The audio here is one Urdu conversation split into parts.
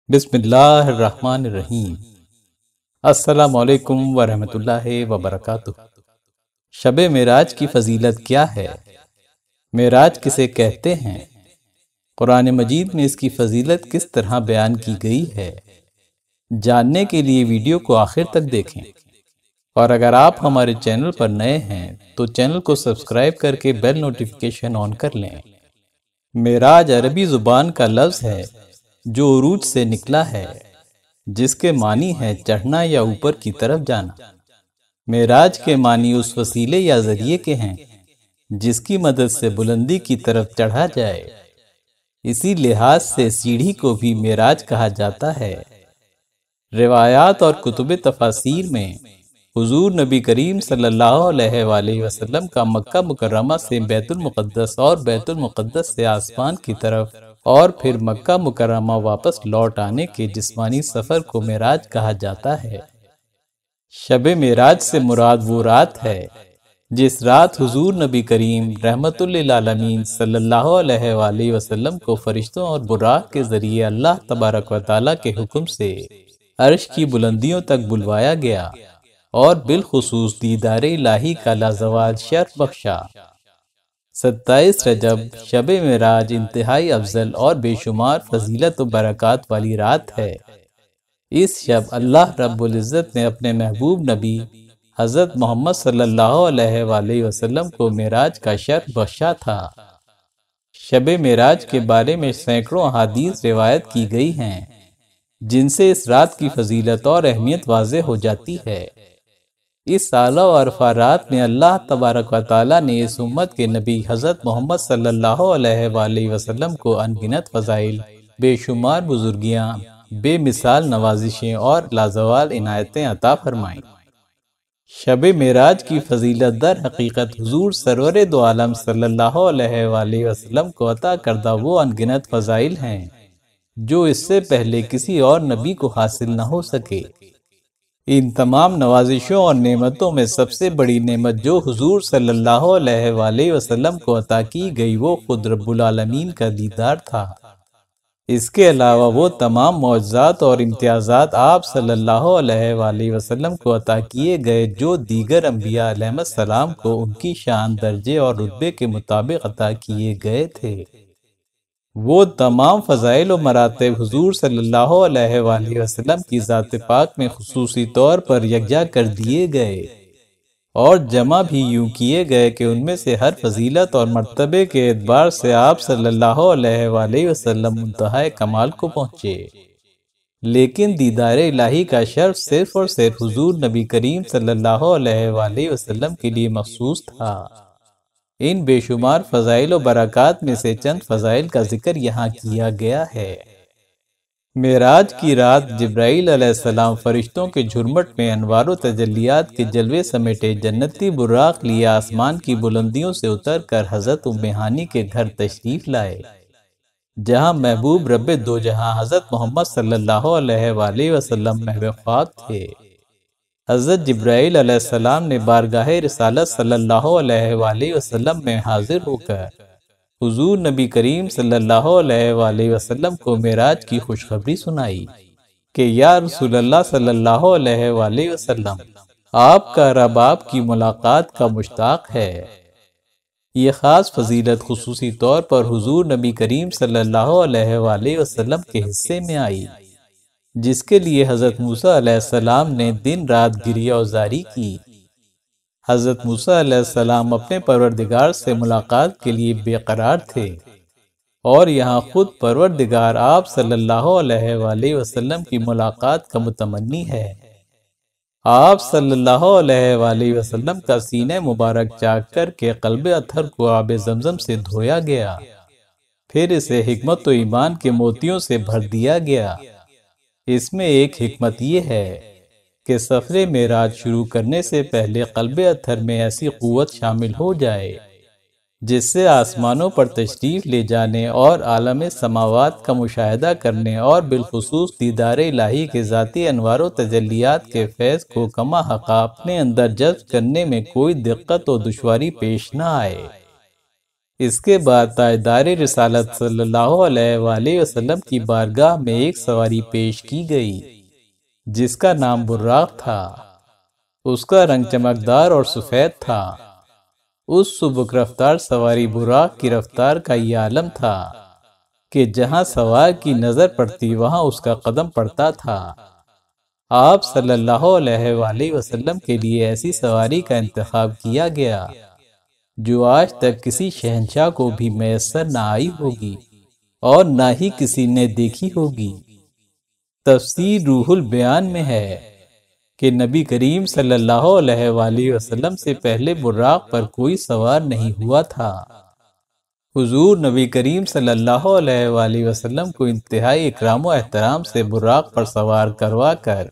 بسم اللہ الرحمن الرحیم۔ السلام علیکم ورحمۃ اللہ وبرکاتہ۔ شب معراج کی فضیلت کیا ہے؟ معراج کسے کہتے ہیں؟ قرآن مجید میں اس کی فضیلت کس طرح بیان کی گئی ہے؟ جاننے کے لیے ویڈیو کو آخر تک دیکھیں، اور اگر آپ ہمارے چینل پر نئے ہیں تو چینل کو سبسکرائب کر کے بیل نوٹیفیکیشن آن کر لیں۔ معراج عربی زبان کا لفظ ہے جو عروج سے نکلا ہے، جس کے معنی ہے چڑھنا یا اوپر کی طرف جانا۔ معراج کے معنی اس وسیلے یا ذریعے کے ہیں جس کی مدد سے بلندی کی طرف چڑھا جائے۔ اسی لحاظ سے سیڑھی کو بھی معراج کہا جاتا ہے۔ روایات اور کتب تفاسیر میں حضور نبی کریم صلی اللہ علیہ وآلہ وسلم کا مکہ مکرمہ سے بیت المقدس اور بیت المقدس سے آسمان کی طرف اور پھر مکہ مکرمہ واپس لوٹ آنے کے جسمانی سفر کو معراج کہا جاتا ہے۔ شب معراج سے مراد وہ رات ہے جس رات حضور نبی کریم رحمت للعالمین صلی اللہ علیہ وآلہ وسلم کو فرشتوں اور براق کے ذریعے اللہ تبارک و تعالیٰ کے حکم سے عرش کی بلندیوں تک بلوایا گیا اور بالخصوص دیدار الہی کا لازوال شرف بخشا۔ 27 رجب شب معراج انتہائی افضل اور بے شمار فضیلت و برکات والی رات ہے۔ اس شب اللہ رب العزت نے اپنے محبوب نبی حضرت محمد صلی اللہ علیہ وآلہ وسلم کو معراج کا شرف بخشا تھا۔ شب معراج کے بارے میں سینکڑوں احادیث روایت کی گئی ہیں، جن سے اس رات کی فضیلت اور اہمیت واضح ہو جاتی ہے۔ اس اعلیٰ و عرفہ رات میں اللہ تبارک و تعالیٰ نے اس امت کے نبی حضرت محمد صلی اللہ علیہ وآلہ وسلم کو انگنت فضائل، بے شمار بزرگیاں، بے مثال نوازشیں اور لازوال عنایتیں عطا فرمائیں۔ شب معراج کی فضیلت در حقیقت حضور سرور دو عالم صلی اللہ علیہ وآلہ وسلم کو عطا کردہ وہ انگنت فضائل ہیں جو اس سے پہلے کسی اور نبی کو حاصل نہ ہو سکے۔ ان تمام نوازشوں اور نعمتوں میں سب سے بڑی نعمت جو حضور صلی اللہ علیہ وآلہ وسلم کو عطا کی گئی وہ خود رب العالمین کا دیدار تھا۔ اس کے علاوہ وہ تمام معجزات اور امتیازات آپ صلی اللہ علیہ وآلہ وسلم کو عطا کیے گئے جو دیگر انبیاء علیہ السلام کو ان کی شان، درجے اور رتبے کے مطابق عطا کیے گئے تھے۔ وہ تمام فضائل و مراتب حضور صلی اللہ علیہ وآلہ وسلم کی ذات پاک میں خصوصی طور پر یکجا کر دیے گئے اور جمع بھی یوں کیے گئے کہ ان میں سے ہر فضیلت اور مرتبے کے اعتبار سے آپ صلی اللہ علیہ وآلہ وسلم منتہائے کمال کو پہنچے، لیکن دیدار الہی کا شرف صرف اور صرف حضور نبی کریم صلی اللہ علیہ وآلہ وسلم کے لیے مخصوص تھا۔ ان بے شمار فضائل و برکات میں سے چند فضائل کا ذکر یہاں کیا گیا ہے۔ معراج کی رات جبرائیل علیہ السلام فرشتوں کے جھرمٹ میں انوار و تجلیات کے جلوے سمیٹے جنتی براق لیے آسمان کی بلندیوں سے اتر کر حضرت ام ہانی کے گھر تشریف لائے، جہاں محبوب رب دو جہاں حضرت محمد صلی اللہ علیہ وآلہ وسلم محو خاک تھے۔ حضرت جبرائیل علیہ السلام نے بارگاہ رسالت صلی اللہ علیہ وآلہ وسلم میں حاضر ہو کر حضور نبی کریم صلی اللہ علیہ وآلہ وسلم کو معراج کی خوشخبری سنائی کہ یا رسول اللہ صلی اللہ علیہ وآلہ وسلم، آپ کا رب آپ کی ملاقات کا مشتاق ہے۔ یہ خاص فضیلت خصوصی طور پر حضور نبی کریم صلی اللہ علیہ وآلہ وسلم کے حصے میں آئی، جس کے لیے حضرت موسیٰ علیہ السلام نے دن رات گریہ وزاری کی۔ حضرت موسیٰ علیہ السلام اپنے پروردگار سے ملاقات کے لیے بے قرار تھے، اور یہاں خود پروردگار آپ صلی اللہ علیہ وآلہ وسلم کی ملاقات کا متمنی ہے۔ آپ صلی اللہ علیہ وآلہ وسلم کا سینہ مبارک چاک کر کے قلب اطہر کو آب زمزم سے دھویا گیا، پھر اسے حکمت و ایمان کے موتیوں سے بھر دیا گیا۔ اس میں ایک حکمت یہ ہے کہ سفر معراج شروع کرنے سے پہلے قلب اطہر میں ایسی قوت شامل ہو جائے جس سے آسمانوں پر تشریف لے جانے اور عالم سماوات کا مشاہدہ کرنے اور بالخصوص دیدار الہی کے ذاتی انوار و تجلیات کے فیض کو کما حق اپنے اندر جذب کرنے میں کوئی دقت و دشواری پیش نہ آئے۔ اس کے بعد تاجدار رسالت صلی اللہ علیہ وآلہ وسلم کی بارگاہ میں ایک سواری پیش کی گئی جس کا نام براق تھا۔ اس کا رنگ چمکدار اور سفید تھا۔ اس سبک رفتار سواری براق کی رفتار کا یہ عالم تھا کہ جہاں سوار کی نظر پڑتی وہاں اس کا قدم پڑتا تھا۔ آپ صلی اللہ علیہ وآلہ وسلم کے لیے ایسی سواری کا انتخاب کیا گیا جو آج تک کسی شہنشاہ کو بھی میسر نہ آئی ہوگی اور نہ ہی کسی نے دیکھی ہوگی۔ تفسیر روح البیان میں ہے کہ نبی کریم صلی اللہ علیہ وآلہ وسلم سے پہلے براق پر کوئی سوار نہیں ہوا تھا۔ حضور نبی کریم صلی اللہ علیہ وآلہ وسلم کو انتہائی اکرام و احترام سے براق پر سوار کروا کر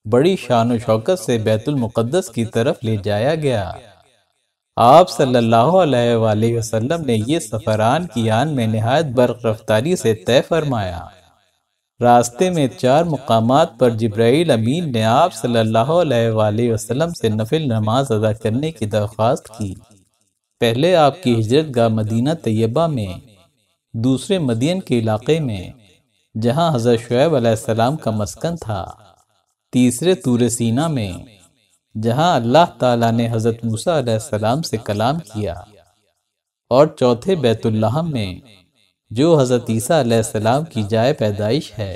بڑی شان و شوکت سے بیت المقدس کی طرف لے جایا گیا۔ آپ صلی اللہ علیہ وآلہ وسلم نے یہ سفر آن کی آن میں نہایت برق رفتاری سے طے فرمایا۔ راستے میں 4 مقامات پر جبرائیل امین نے آپ صلی اللہ علیہ وآلہ وسلم سے نفل نماز ادا کرنے کی درخواست کی۔ پہلے آپ کی ہجرت گاہ مدینہ طیبہ میں، دوسرے مدین کے علاقے میں جہاں حضرت شعیب علیہ السلام کا مسکن تھا، تیسرے طور سینا میں جہاں اللہ تعالیٰ نے حضرت موسیٰ علیہ السلام سے کلام کیا، اور چوتھے بیت اللحم میں جو حضرت عیسیٰ علیہ السلام کی جائے پیدائش ہے۔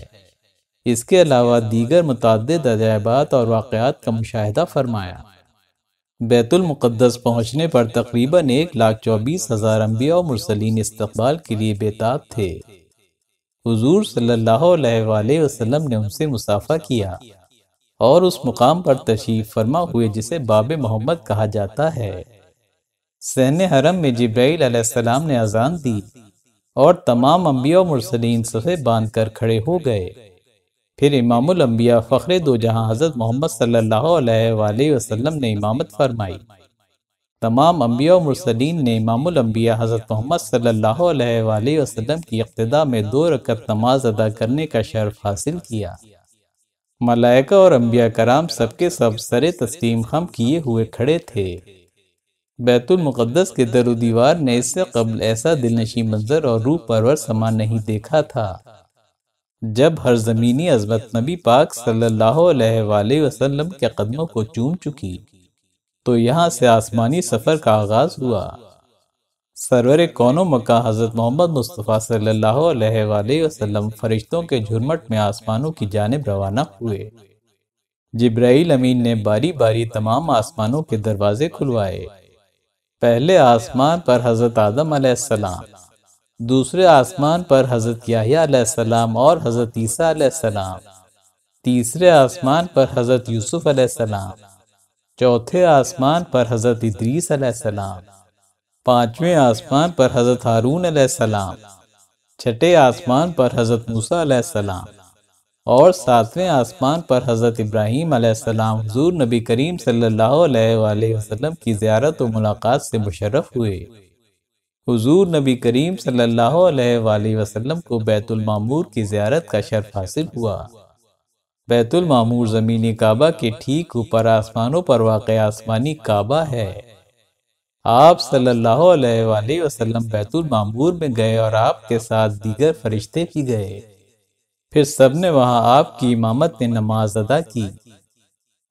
اس کے علاوہ دیگر متعدد عجائبات اور واقعات کا مشاہدہ فرمایا۔ بیت المقدس پہنچنے پر تقریباً 1,24,000 انبیاء و مرسلین استقبال کے لیے بےتاب تھے۔ حضور صلی اللہ علیہ وآلہ وسلم نے ان سے مصافحہ کیا اور اس مقام پر تشریف فرما ہوئے جسے باب محمد کہا جاتا ہے۔ صحن حرم میں جبرائیل علیہ السلام نے اذان دی اور تمام انبیاء و مرسلین صفیں باندھ کر کھڑے ہو گئے۔ پھر امام الانبیاء فخر دو جہاں حضرت محمد صلی اللہ علیہ وآلہ وسلم نے امامت فرمائی۔ تمام انبیاء و مرسلین نے امام الانبیاء حضرت محمد صلی اللہ علیہ وآلہ وسلم کی اقتداء میں 2 رکعت نماز ادا کرنے کا شرف حاصل کیا۔ ملائکہ اور انبیاء کرام سب کے سب سر تسلیم خم کیے ہوئے کھڑے تھے۔ بیت المقدس کے در و دیوار نے اس سے قبل ایسا دلنشین منظر اور روح پرور سما نہیں دیکھا تھا۔ جب ہر زمینی عظمت نبی پاک صلی اللہ علیہ وآلہ وسلم کے قدموں کو چوم چکی تو یہاں سے آسمانی سفر کا آغاز ہوا۔ سرور کون و مکان حضرت محمد مصطفیٰ صلی اللہ علیہ وآلہ وسلم فرشتوں کے جھرمٹ میں آسمانوں کی جانب روانہ ہوئے۔ جبرائیل امین نے باری باری تمام آسمانوں کے دروازے کھلوائے۔ پہلے آسمان پر حضرت آدم علیہ السلام، دوسرے آسمان پر حضرت یحییٰ علیہ السلام اور حضرت عیسیٰ علیہ السلام، تیسرے آسمان پر حضرت یوسف علیہ السلام، چوتھے آسمان پر حضرت ادریس علیہ السلام، پانچویں آسمان پر حضرت ہارون علیہ السلام، چھٹے آسمان پر حضرت موسیٰ علیہ السلام اور ساتویں آسمان پر حضرت ابراہیم علیہ السلام حضور نبی کریم صلی اللہ علیہ وآلہ وسلم کی زیارت و ملاقات سے مشرف ہوئے۔ حضور نبی کریم صلی اللہ علیہ وآلہ وسلم کو بیت المعمور کی زیارت کا شرف حاصل ہوا۔ بیت المعمور زمینی کعبہ کے ٹھیک اوپر آسمانوں پر واقع آسمانی کعبہ ہے۔ آپ صلی اللہ علیہ وآلہ وسلم بیت المعمور میں گئے اور آپ کے ساتھ دیگر فرشتے بھی گئے۔ پھر سب نے وہاں آپ کی امامت میں نماز ادا کی۔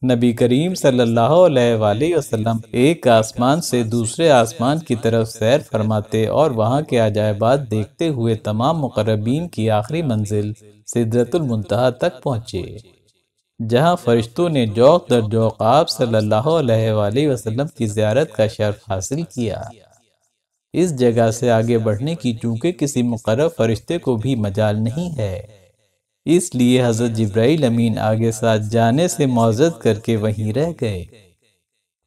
نبی کریم صلی اللہ علیہ وآلہ وسلم ایک آسمان سے دوسرے آسمان کی طرف سیر فرماتے اور وہاں کے عجائبات دیکھتے ہوئے تمام مقربین کی آخری منزل سدرۃ المنتہا تک پہنچے، جہاں فرشتوں نے جوق در جوق آپ صلی اللہ علیہ وآلہ وسلم کی زیارت کا شرف حاصل کیا۔ اس جگہ سے آگے بڑھنے کی چونکہ کسی مقرب فرشتے کو بھی مجال نہیں ہے، اس لیے حضرت جبرائیل امین آگے ساتھ جانے سے معذرت کر کے وہیں رہ گئے۔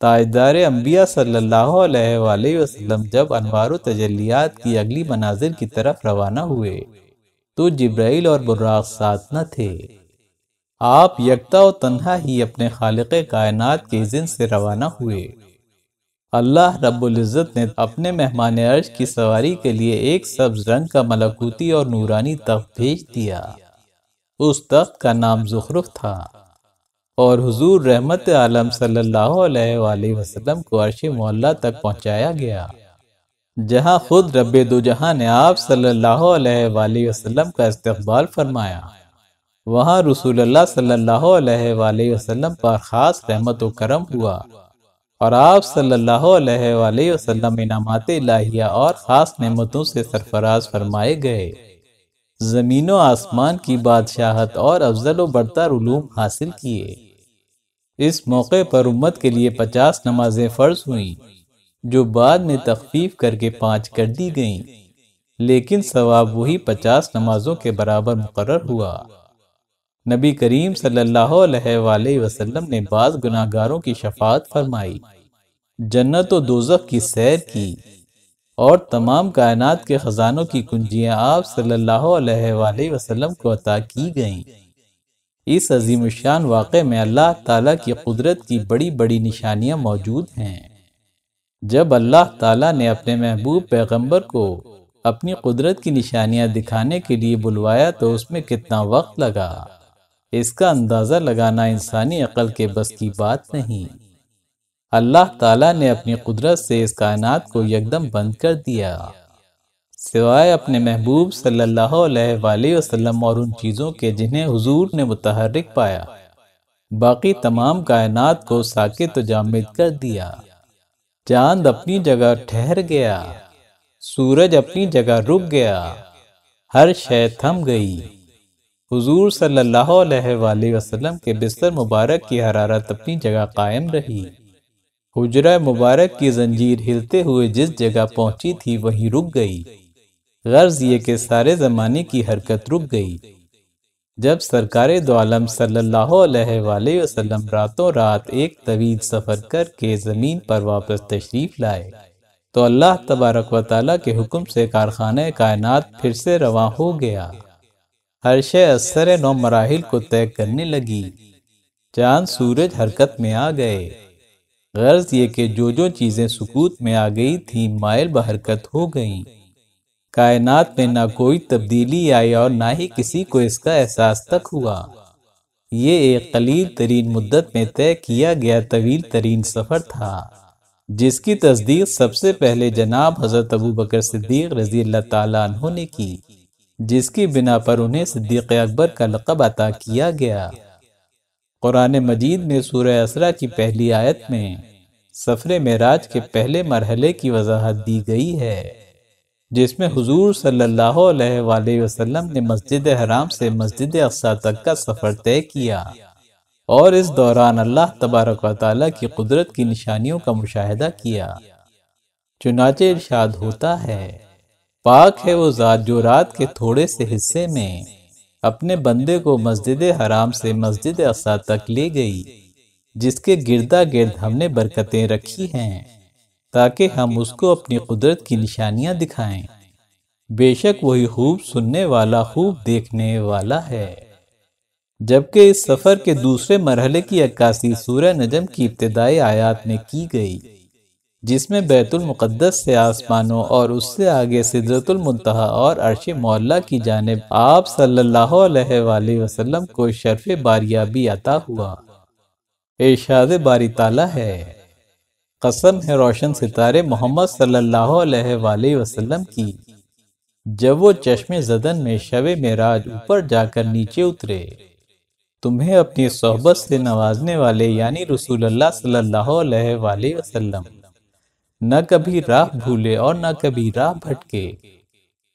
تاجدار انبیاء صلی اللہ علیہ وآلہ وسلم جب انوار و تجلیات کی اگلی منازل کی طرف روانہ ہوئے تو جبرائیل اور براق ساتھ نہ تھے۔ آپ یکتا و تنہا ہی اپنے خالق کائنات کے اذن سے روانہ ہوئے۔ اللہ رب العزت نے اپنے مہمان عرش کی سواری کے لیے ایک سبز رنگ کا ملکوتی اور نورانی تخت بھیج دیا۔ اس تخت کا نام زخرف تھا اور حضور رحمت عالم صلی اللہ علیہ وآلہ وسلم کو عرش معلیٰ تک پہنچایا گیا۔ جہاں خود رب دو جہاں نے آپ صلی اللہ علیہ وآلہ وسلم کا استقبال فرمایا، وہاں رسول اللہ صلی اللہ علیہ وآلہ وسلم پر خاص رحمت و کرم ہوا، اور آپ صلی اللہ علیہ وآلہ وسلم انعامات الہیہ اور خاص نعمتوں سے سرفراز فرمائے گئے۔ زمین و آسمان کی بادشاہت اور افضل و برتر علوم حاصل کیے۔ اس موقع پر امت کے لیے 50 نمازیں فرض ہوئیں، جو بعد میں تخفیف کر کے 5 کر دی گئیں، لیکن ثواب وہی 50 نمازوں کے برابر مقرر ہوا۔ نبی کریم صلی اللہ علیہ وآلہ وسلم نے بعض گناہگاروں کی شفاعت فرمائی، جنت و دوزخ کی سیر کی، اور تمام کائنات کے خزانوں کی کنجیاں آپ صلی اللہ علیہ وآلہ وسلم کو عطا کی گئیں۔ اس عظیم الشان واقعے میں اللہ تعالیٰ کی قدرت کی بڑی بڑی نشانیاں موجود ہیں۔ جب اللہ تعالیٰ نے اپنے محبوب پیغمبر کو اپنی قدرت کی نشانیاں دکھانے کے لیے بلوایا تو اس میں کتنا وقت لگا، اس کا اندازہ لگانا انسانی عقل کے بس کی بات نہیں۔ اللہ تعالیٰ نے اپنی قدرت سے اس کائنات کو یکدم بند کر دیا، سوائے اپنے محبوب صلی اللہ علیہ وآلہ وسلم اور ان چیزوں کے جنہیں حضور نے متحرک پایا۔ باقی تمام کائنات کو ساکت و جامد کر دیا۔ چاند اپنی جگہ ٹھہر گیا، سورج اپنی جگہ رک گیا، ہر شے تھم گئی۔ حضور صلی اللہ علیہ وآلہ وسلم کے بستر مبارک کی حرارت اپنی جگہ قائم رہی۔ حجرہ مبارک کی زنجیر ہلتے ہوئے جس جگہ پہنچی تھی وہیں رک گئی، غرض یہ کہ سارے زمانے کی حرکت رک گئی۔ جب سرکار دو عالم صلی اللہ علیہ وآلہ وسلم راتوں رات ایک طویل سفر کر کے زمین پر واپس تشریف لائے تو اللہ تبارک و تعالیٰ کے حکم سے کارخانہ کائنات پھر سے رواں ہو گیا۔ ہر شے اثر نو مراحل کو طے کرنے لگی۔ چاند سورج حرکت میں آ گئے، غرض یہ کہ جو چیزیں سکوت میں آ گئی تھیں مائل بحرکت ہو گئیں۔ کائنات میں نہ کوئی تبدیلی آئی اور نہ ہی کسی کو اس کا احساس تک ہوا۔ یہ ایک قلیل ترین مدت میں طے کیا گیا طویل ترین سفر تھا، جس کی تصدیق سب سے پہلے جناب حضرت ابوبکر صدیق رضی اللہ تعالیٰ عنہ نے کی، جس کی بنا پر انہیں صدیق اکبر کا لقب عطا کیا گیا۔ قرآن مجید میں سورہ اسراء کی پہلی آیت میں سفر معراج کے پہلے مرحلے کی وضاحت دی گئی ہے، جس میں حضور صلی اللہ علیہ وآلہ وسلم نے مسجد حرام سے مسجد اقصی تک کا سفر طے کیا، اور اس دوران اللہ تبارک و تعالیٰ کی قدرت کی نشانیوں کا مشاہدہ کیا۔ چنانچہ ارشاد ہوتا ہے، پاک ہے وہ ذات جو رات کے تھوڑے سے حصے میں اپنے بندے کو مسجد حرام سے مسجد اقصی تک لے گئی، جس کے گردا گرد ہم نے برکتیں رکھی ہیں تاکہ ہم اس کو اپنی قدرت کی نشانیاں دکھائیں۔ بے شک وہی خوب سننے والا خوب دیکھنے والا ہے۔ جبکہ اس سفر کے دوسرے مرحلے کی عکاسی سورہ نجم کی ابتدائی آیات میں کی گئی، جس میں بیت المقدس سے آسمانوں اور اس سے آگے سدرۃ المنتہی اور عرش معلیٰ کی جانب آپ صلی اللہ علیہ وآلہ وسلم کو شرف باریابی عطا ہوا۔ ارشاد باری تعالیٰ ہے، قسم ہے روشن ستارے محمد صلی اللہ علیہ وآلہ وسلم کی، جب وہ چشم زدن میں شب معراج اوپر جا کر نیچے اترے، تمہیں اپنی صحبت سے نوازنے والے یعنی رسول اللہ صلی اللہ علیہ وآلہ وسلم نہ کبھی راہ بھولے اور نہ کبھی راہ بھٹکے،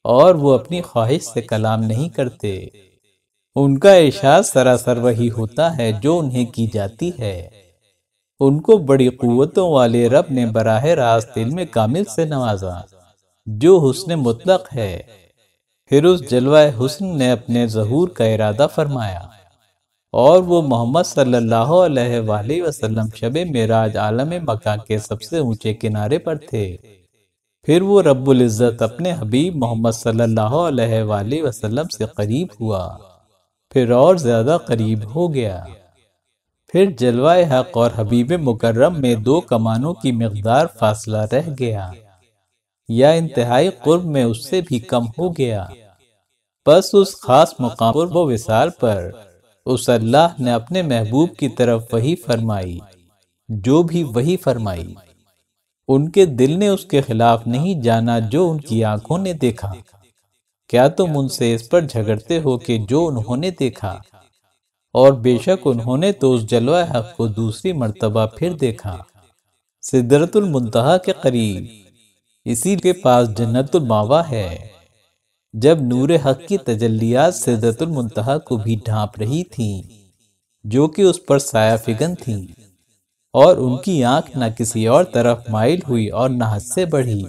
اور وہ اپنی خواہش سے کلام نہیں کرتے۔ ان کا ارشاد سراسر وہی ہوتا ہے جو انہیں کی جاتی ہے۔ ان کو بڑی قوتوں والے رب نے براہ راست علم کامل سے نوازا، جو حسن مطلق ہے۔ پھر اس جلوہ حسن نے اپنے ظہور کا ارادہ فرمایا، اور وہ محمد صلی اللہ علیہ وآلہ وسلم شب معراج عالم مکہ کے سب سے اونچے کنارے پر تھے۔ پھر وہ رب العزت اپنے حبیب محمد صلی اللہ علیہ وآلہ وسلم سے قریب ہوا، پھر اور زیادہ قریب ہو گیا۔ پھر جلوہ حق اور حبیب مکرم میں 2 کمانوں کی مقدار فاصلہ رہ گیا، یا انتہائی قرب میں اس سے بھی کم ہو گیا۔ پس اس خاص مقام قرب و وصال پر اس اللہ نے اپنے محبوب کی طرف وحی فرمائی، جو بھی وحی فرمائی۔ ان کے دل نے اس کے خلاف نہیں جانا جو ان کی آنکھوں نے دیکھا۔ کیا تم ان سے اس پر جھگڑتے ہو کہ جو انہوں نے دیکھا؟ اور بے شک انہوں نے تو اس جلوہ حق کو دوسری مرتبہ پھر دیکھا، سدرۃ المنتہا کے قریب، اسی کے پاس جنت الماوا ہے۔ جب نور حق کی تجلیات سدرۃ المنتہا کو بھی ڈھانپ رہی تھیں، جو کہ اس پر سایہ فگن تھیں، اور ان کی آنکھ نہ کسی اور طرف مائل ہوئی اور نہ حد سے بڑھی،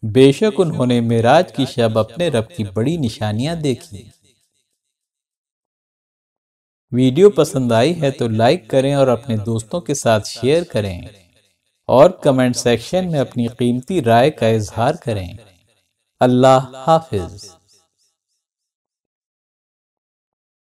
بے شک انہوں نے معراج کی شب اپنے رب کی بڑی نشانیاں دیکھی۔ ویڈیو پسند آئی ہے تو لائک کریں اور اپنے دوستوں کے ساتھ شیئر کریں، اور کمنٹ سیکشن میں اپنی قیمتی رائے کا اظہار کریں۔ اللہ حافظ۔